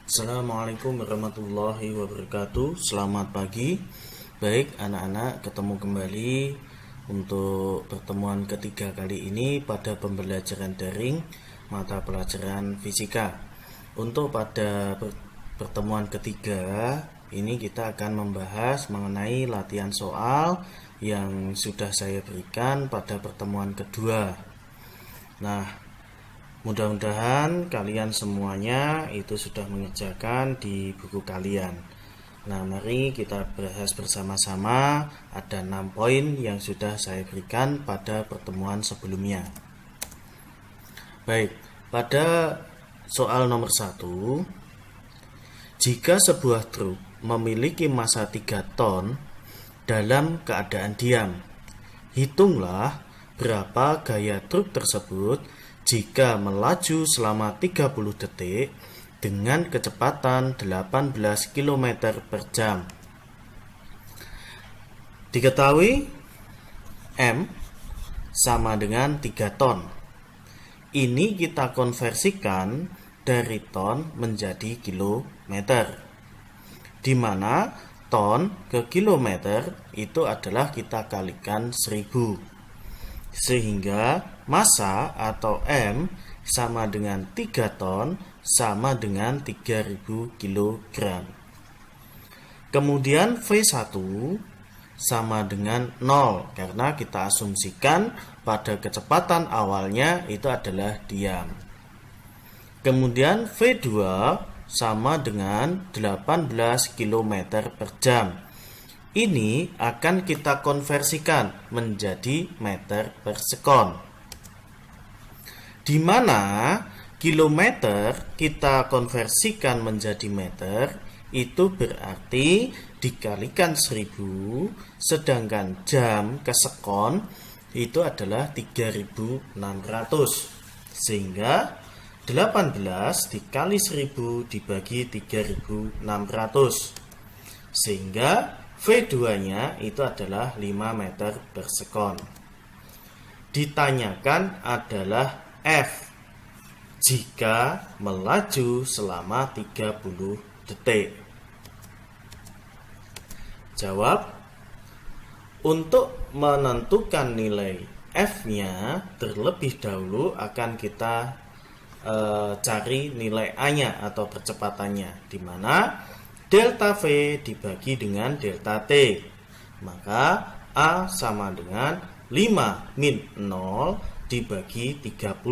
Assalamualaikum warahmatullahi wabarakatuh. Selamat pagi. Baik anak-anak, ketemu kembali untuk pertemuan ketiga kali ini pada pembelajaran daring mata pelajaran fisika. Untuk pada pertemuan ketiga ini kita akan membahas mengenai latihan soal yang sudah saya berikan pada pertemuan kedua. Nah, mudah-mudahan kalian semuanya itu sudah mengerjakan di buku kalian. Nah, mari kita bahas bersama-sama. Ada 6 poin yang sudah saya berikan pada pertemuan sebelumnya. Baik, pada soal nomor 1, jika sebuah truk memiliki massa 3 ton dalam keadaan diam, hitunglah berapa gaya truk tersebut jika melaju selama 30 detik dengan kecepatan 18 km per jam. Diketahui M sama dengan 3 ton. Ini kita konversikan dari ton menjadi kilometer, di mana ton ke kilometer itu adalah kita kalikan 1000. Sehingga massa atau M sama dengan 3 ton sama dengan 3000 kg. Kemudian V1 sama dengan 0 karena kita asumsikan pada kecepatan awalnya itu adalah diam. Kemudian V2 sama dengan 18 km per jam. Ini akan kita konversikan menjadi meter per sekon, di mana kilometer kita konversikan menjadi meter, itu berarti dikalikan 1000, sedangkan jam ke sekon itu adalah 3600. Sehingga 18 dikali 1000 dibagi 3600. Sehingga V2-nya itu adalah 5 meter per sekon. Ditanyakan adalah F jika melaju selama 30 detik. Jawab. Untuk menentukan nilai F-nya terlebih dahulu akan kita cari nilai A-nya atau percepatannya, di mana delta V dibagi dengan delta T, maka A sama dengan 5 min 0 dibagi 30,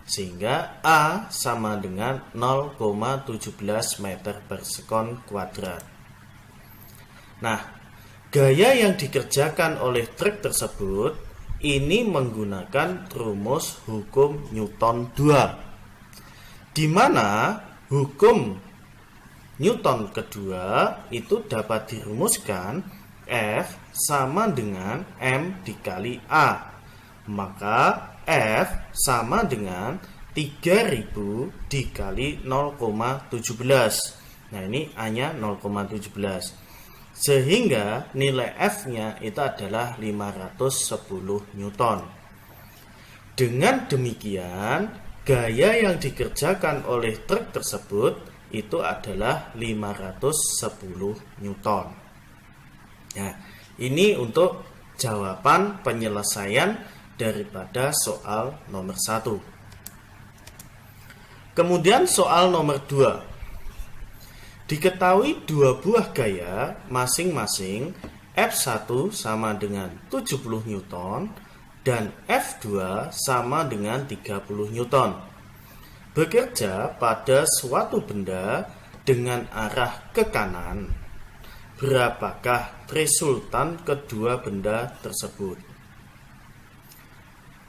sehingga A sama dengan 0,17 meter per sekon kuadrat. Nah, gaya yang dikerjakan oleh truk tersebut ini menggunakan rumus hukum Newton 2, di mana hukum Newton kedua itu dapat dirumuskan F sama dengan M dikali A. Maka F sama dengan 3000 dikali 0,17. Nah, ini A-nya 0,17. Sehingga nilai F-nya itu adalah 510 Newton. Dengan demikian, gaya yang dikerjakan oleh truk tersebut itu adalah 510 Newton. Nah, ini untuk jawaban penyelesaian daripada soal nomor 1. Kemudian soal nomor 2. Diketahui dua buah gaya masing-masing F1 sama dengan 70 Newton dan F2 sama dengan 30 Newton. Bekerja pada suatu benda dengan arah ke kanan. Berapakah resultan kedua benda tersebut?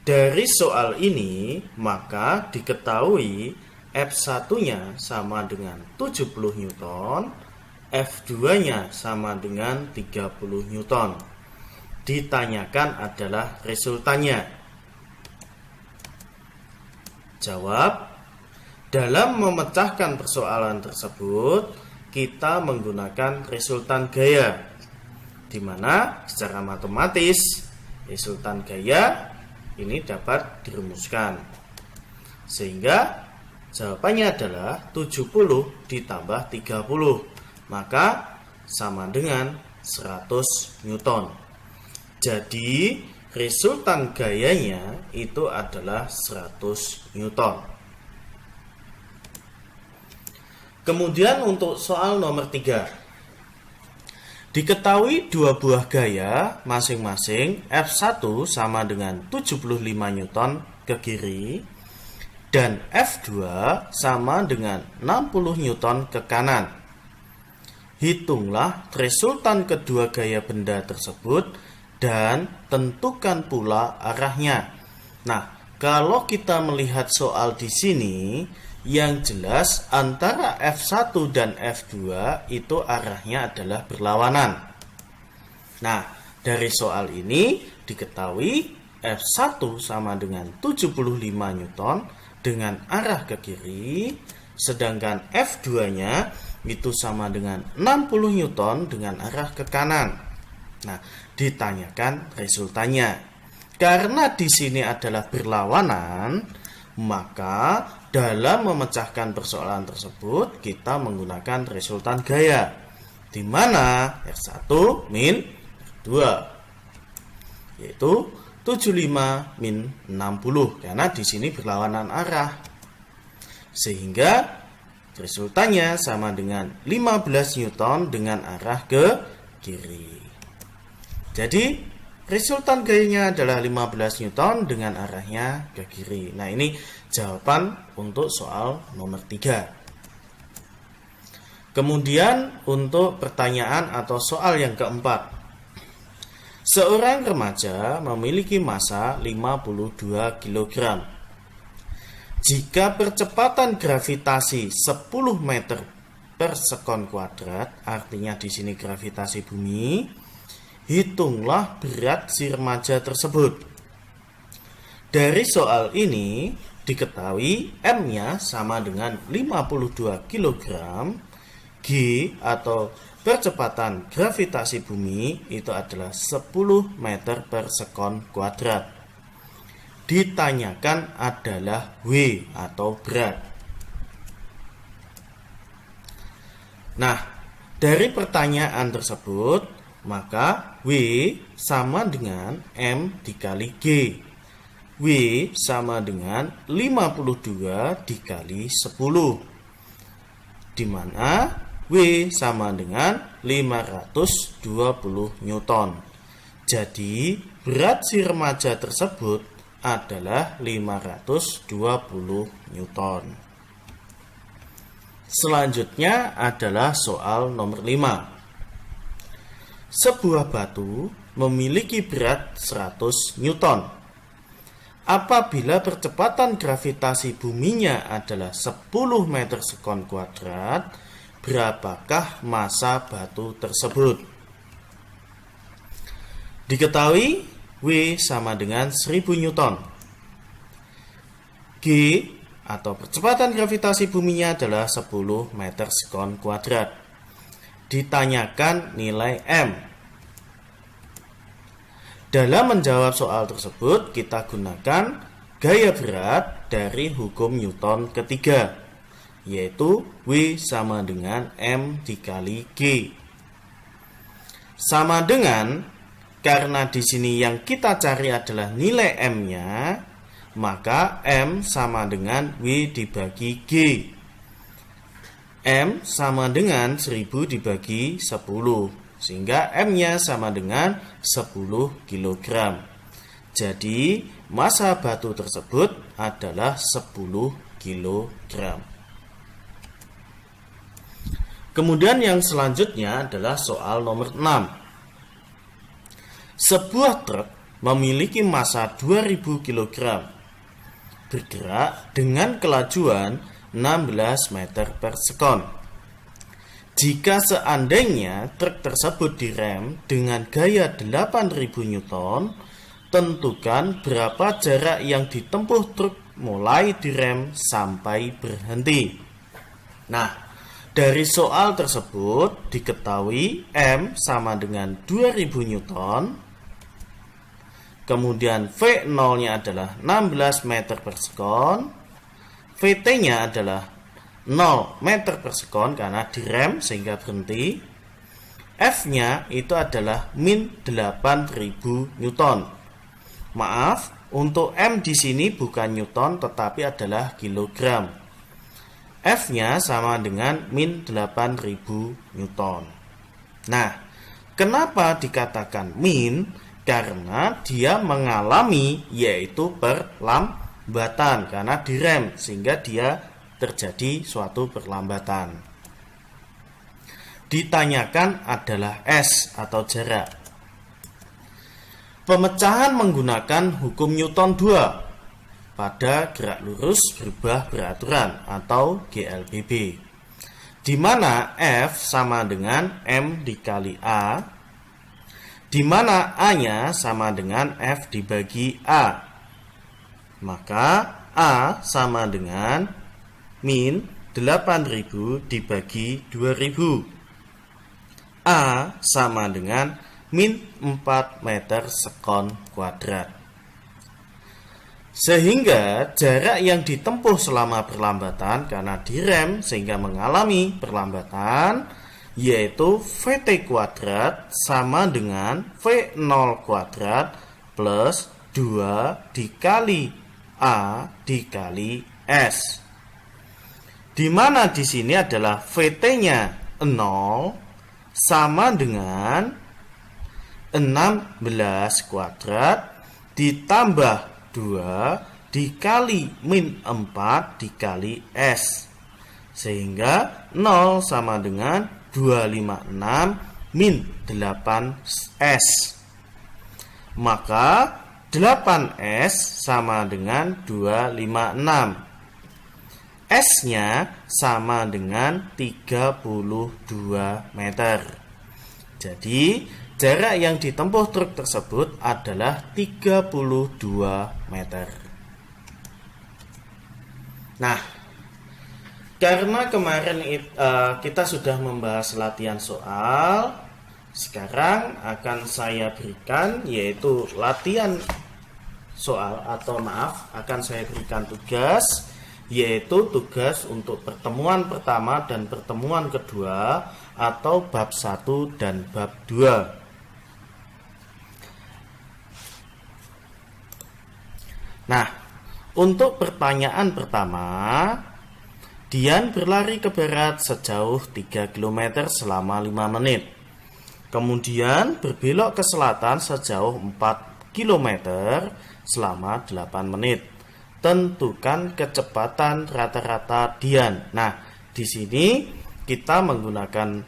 Dari soal ini, maka diketahui F1-nya sama dengan 70 Newton, F2-nya sama dengan 30 Newton. Ditanyakan adalah resultannya. Jawab. Dalam memecahkan persoalan tersebut, kita menggunakan resultan gaya, di mana secara matematis resultan gaya ini dapat dirumuskan. Sehingga Jawabannya adalah 70 ditambah 30. Maka sama dengan 100 Newton. Jadi resultan gayanya itu adalah 100 Newton. Kemudian untuk soal nomor 3. Diketahui dua buah gaya masing-masing F1 sama dengan 75 Newton ke kiri dan F2 sama dengan 60 Newton ke kanan. Hitunglah resultan kedua gaya benda tersebut dan tentukan pula arahnya. Nah, kalau kita melihat soal di sini, yang jelas antara F1 dan F2 itu arahnya adalah berlawanan. Nah, dari soal ini diketahui F1 sama dengan 75 Newton dengan arah ke kiri, sedangkan F2-nya itu sama dengan 60 Newton dengan arah ke kanan. Nah, ditanyakan resultannya. Karena di sini adalah berlawanan, maka dalam memecahkan persoalan tersebut kita menggunakan resultan gaya, di mana R1 min R2 yaitu 75 min 60 karena di sini berlawanan arah, sehingga resultannya sama dengan 15 Newton dengan arah ke kiri. Jadi resultan gayanya adalah 15 Newton dengan arahnya ke kiri. Nah, ini jawaban untuk soal nomor 3. Kemudian untuk pertanyaan atau soal yang keempat. Seorang remaja memiliki massa 52 kg. Jika percepatan gravitasi 10 meter per sekon kuadrat, artinya di sini gravitasi bumi, hitunglah berat si remaja tersebut. Dari soal ini diketahui M-nya sama dengan 52 kg, G atau percepatan gravitasi bumi itu adalah 10 meter per sekon kuadrat. Ditanyakan adalah W atau berat. Nah, dari pertanyaan tersebut, maka W sama dengan M dikali G. W sama dengan 52 dikali 10. Di mana W sama dengan 520 Newton. Jadi, berat si remaja tersebut adalah 520 Newton. Selanjutnya adalah soal nomor 5. Sebuah batu memiliki berat 100 Newton. Apabila percepatan gravitasi buminya adalah 10 meter sekon kuadrat, berapakah massa batu tersebut? Diketahui W sama dengan 1000 Newton. G atau percepatan gravitasi buminya adalah 10 meter sekon kuadrat. Ditanyakan nilai M. Dalam menjawab soal tersebut, kita gunakan gaya berat dari hukum Newton ketiga, yaitu W sama dengan M dikali G. Sama dengan, karena di sini yang kita cari adalah nilai M-nya, maka M sama dengan W dibagi G. M sama dengan 1000 dibagi 10, sehingga M-nya sama dengan 10 kg. Jadi, massa batu tersebut adalah 10 kg. Kemudian yang selanjutnya adalah soal nomor 6. Sebuah truk memiliki massa 2000 kg, bergerak dengan kelajuan 16 meter per sekon. Jika seandainya truk tersebut direm dengan gaya 8000 Newton, tentukan berapa jarak yang ditempuh truk mulai direm sampai berhenti. Nah, dari soal tersebut diketahui M sama dengan 2000 Newton. Kemudian V0-nya adalah 16 meter per sekon. VT-nya adalah 0 meter per sekon karena direm sehingga berhenti. F-nya itu adalah min 8.000 Newton. Maaf, untuk M di sini bukan Newton tetapi adalah kilogram. F-nya sama dengan min 8.000 Newton. Nah, kenapa dikatakan min? Karena dia mengalami yaitu perlambatan karena direm sehingga dia terjadi suatu perlambatan. Ditanyakan adalah S atau jarak. Pemecahan menggunakan hukum Newton 2 pada gerak lurus berubah beraturan atau GLBB, di mana F sama dengan M dikali A, di mana A-nya sama dengan F dibagi A. Maka A sama dengan min 8.000 dibagi 2.000. A sama dengan min 4 meter sekon kuadrat. Sehingga jarak yang ditempuh selama perlambatan karena direm sehingga mengalami perlambatan yaitu VT kuadrat sama dengan V0 kuadrat plus 2 dikali A dikali S. Di mana di sini adalah VT-nya 0 sama dengan 16 kuadrat ditambah 2 dikali min 4 dikali S. Sehingga 0 sama dengan 256 min 8S. Maka 8S sama dengan 256. S-nya sama dengan 32 meter. Jadi, jarak yang ditempuh truk tersebut adalah 32 meter. Nah, karena kemarin kita sudah membahas latihan soal, sekarang akan saya berikan yaitu latihan soal atau akan saya berikan tugas, yaitu tugas untuk pertemuan pertama dan pertemuan kedua atau bab 1 dan bab 2. Nah, untuk pertanyaan pertama, Dian berlari ke barat sejauh 3 km selama 5 menit. Kemudian berbelok ke selatan sejauh 4 km selama 8 menit. Tentukan kecepatan rata-rata Dian. Nah, di sini kita menggunakan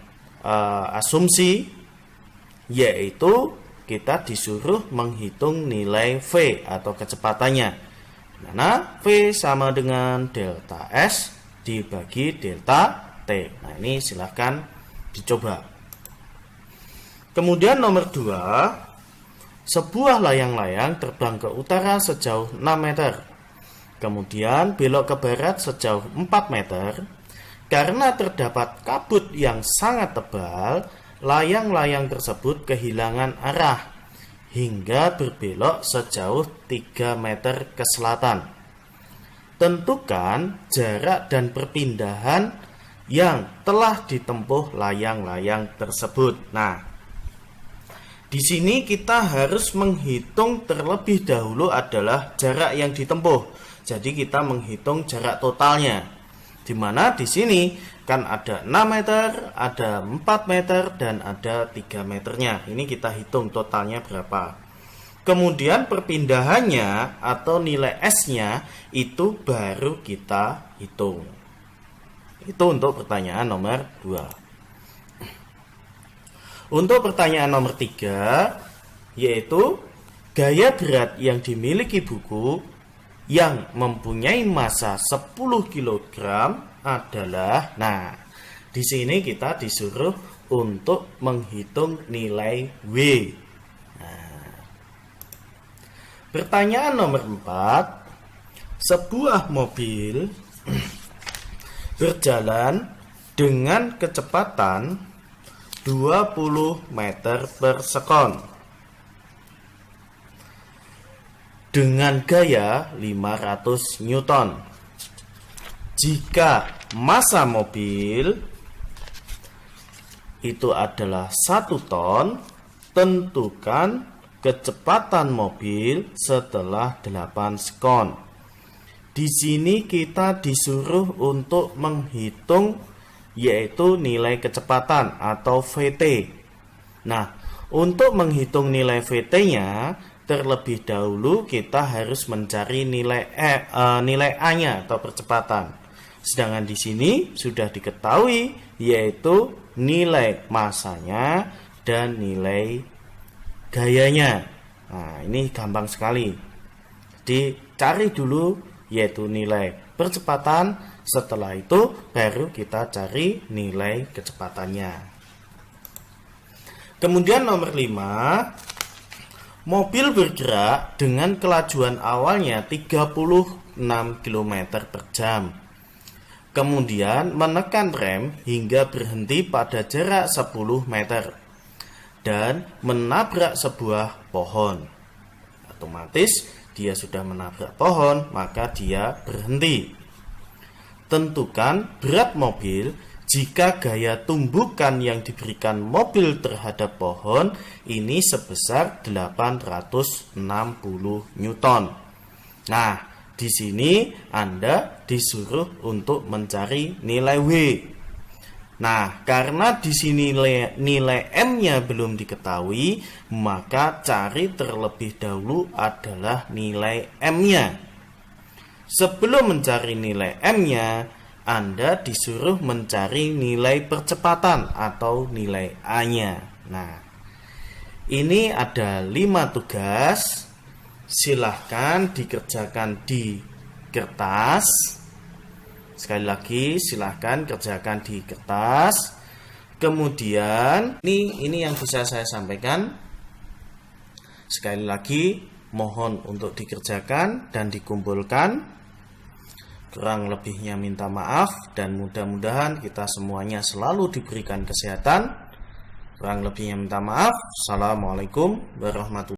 asumsi, yaitu kita disuruh menghitung nilai V atau kecepatannya. Mana V sama dengan delta S dibagi delta T. Nah, ini silahkan dicoba. Kemudian nomor 2, sebuah layang-layang terbang ke utara sejauh 6 meter. Kemudian belok ke barat sejauh 4 meter. Karena terdapat kabut yang sangat tebal, layang-layang tersebut kehilangan arah hingga berbelok sejauh 3 meter ke selatan. Tentukan jarak dan perpindahan yang telah ditempuh layang-layang tersebut. Nah, di sini kita harus menghitung terlebih dahulu adalah jarak yang ditempuh. Jadi kita menghitung jarak totalnya. Di mana di sini kan ada 6 meter, ada 4 meter, dan ada 3 meternya. Ini kita hitung totalnya berapa. Kemudian perpindahannya atau nilai S-nya itu baru kita hitung. Itu untuk pertanyaan nomor 2. Untuk pertanyaan nomor 3, yaitu gaya berat yang dimiliki buku yang mempunyai massa 10 kg adalah, nah, di sini kita disuruh untuk menghitung nilai W. Pertanyaan nomor 4, sebuah mobil berjalan dengan kecepatan 20 meter per sekon dengan gaya 500 Newton. jika massa mobil itu adalah 1 ton, tentukan kecepatan mobil setelah 8 sekon. Di sini kita disuruh untuk menghitung yaitu nilai kecepatan atau VT. Nah, untuk menghitung nilai VT-nya, terlebih dahulu kita harus mencari nilai A-nya atau percepatan. Sedangkan di sini sudah diketahui yaitu nilai massanya dan nilai gayanya. Nah, ini gampang sekali. Jadi cari dulu yaitu nilai percepatan, setelah itu baru kita cari nilai kecepatannya. Kemudian nomor 5, mobil bergerak dengan kelajuan awalnya 36 km per jam. Kemudian menekan rem hingga berhenti pada jarak 10 meter dan menabrak sebuah pohon. Otomatis dia sudah menabrak pohon, maka dia berhenti. Tentukan berat mobil jika gaya tumbukan yang diberikan mobil terhadap pohon ini sebesar 860 Newton. Nah, di sini Anda disuruh untuk mencari nilai W. Nah, karena di sini nilai M-nya belum diketahui, maka cari terlebih dahulu adalah nilai M-nya. Sebelum mencari nilai M-nya, Anda disuruh mencari nilai percepatan atau nilai A-nya. Nah, ini ada 5 tugas. Silahkan dikerjakan di kertas. Sekali lagi, silahkan kerjakan di kertas. Kemudian ini yang bisa saya sampaikan. Sekali lagi, mohon untuk dikerjakan dan dikumpulkan. Kurang lebihnya minta maaf, dan mudah-mudahan kita semuanya selalu diberikan kesehatan. Kurang lebihnya minta maaf. Assalamualaikum warahmatullahi wabarakatuh.